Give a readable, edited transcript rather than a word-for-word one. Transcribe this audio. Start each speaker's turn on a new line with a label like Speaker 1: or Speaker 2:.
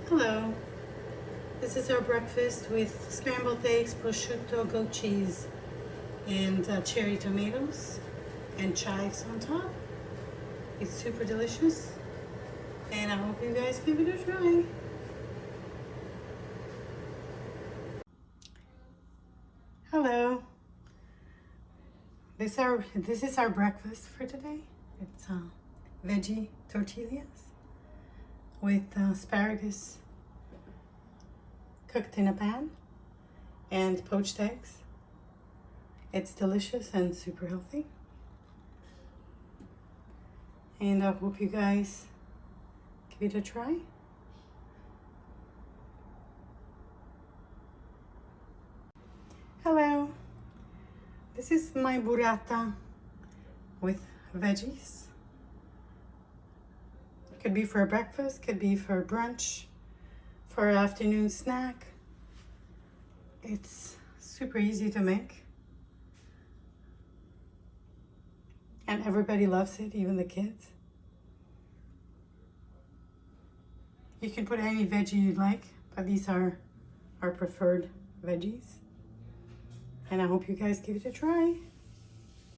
Speaker 1: Hello, this is our breakfast with scrambled eggs, prosciutto, goat cheese, and cherry tomatoes and chives on top. It's super delicious and I hope you guys give it a try. Hello, this is our breakfast for today. It's veggie tortillas with asparagus cooked in a pan and poached eggs. It's delicious and super healthy. And I hope you guys give it a try. Hello, this is my burrata with veggies. Could be for breakfast, could be for brunch, for an afternoon snack. It's super easy to make. And everybody loves it, even the kids. You can put any veggie you like, but these are our preferred veggies. And I hope you guys give it a try.